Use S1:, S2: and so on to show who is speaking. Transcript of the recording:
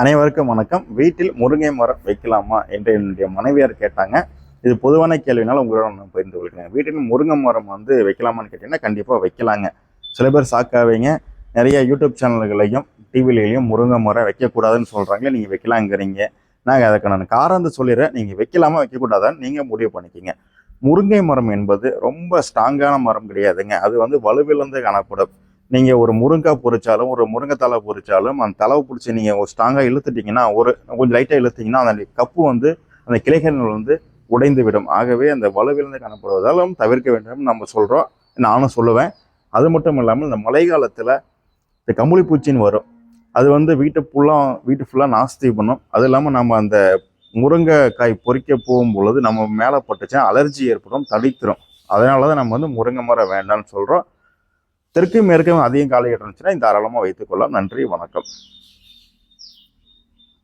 S1: அனைவருக்கும் வணக்கம். வீட்டில் முருங்கை மரம் வைக்கலாமா என்று என்னுடைய மனைவியார் கேட்டாங்க. இது பொதுவான கேள்வினால உங்களோட நான் பகிர்ந்து கொள்கிறேன். வீட்டில் முருங்கை மரம் வைக்கலாமான்னு கேட்டீங்கன்னா கண்டிப்பாக வைக்கலாங்க. சில பேர் சாக்காவீங்க, நிறைய யூடியூப் சேனல்களையும் டிவிலையும் முருங்கை மரம் வைக்கக்கூடாதுன்னு சொல்கிறாங்களே, நீங்கள் வைக்கலாங்கிறீங்க. நாங்கள் அதுக்கு நான் காரணத்தை சொல்லிடுறேன். நீங்கள் வைக்கலாமா வைக்கக்கூடாதான்னு நீங்கள் முடிவு பண்ணிக்கிங்க. முருங்கை மரம் என்பது ரொம்ப ஸ்ட்ராங்கான மரம் கிடையாதுங்க. அது வலுவிழந்து காணப்படும். நீங்கள் ஒரு முருங்காய் பொறிச்சாலும் ஒரு முருங்கைத்தலை பொறிச்சாலும் அந்த தலை பிடிச்சி நீங்கள் ஒரு ஸ்ட்ராங்காக இழுத்துட்டிங்கன்னா, கொஞ்சம் லைட்டாக இழுத்தீங்கன்னா அந்த கப்பு அந்த கிளைகள் உடைந்து விடும். ஆகவே அந்த வலுவிழந்து காணப்படுவதாலும் தவிர்க்க வேண்டும் நம்ம சொல்கிறோம், நானும் சொல்லுவேன். அது மட்டும் இல்லாமல் இந்த மழை காலத்தில் இந்த கம்பளி பூச்சின்னு வரும். அது வீட்டு ஃபுல்லாக நாஸ்தி பண்ணும். அது இல்லாமல் நம்ம அந்த முருங்கைக்காய் பொறிக்க போகும் பொழுது நம்ம மேலே பட்டுச்சுன்னா அலர்ஜி ஏற்படும், தடித்திரும். அதனால தான் நம்ம முருங்கை மரம் வேண்டாம்னு சொல்கிறோம். தெற்கு மேற்கும் அதிகம் காலை இருந்துச்சுன்னா தாராளமாக வைத்துக்கொள்ளலாம். நன்றி, வணக்கம்.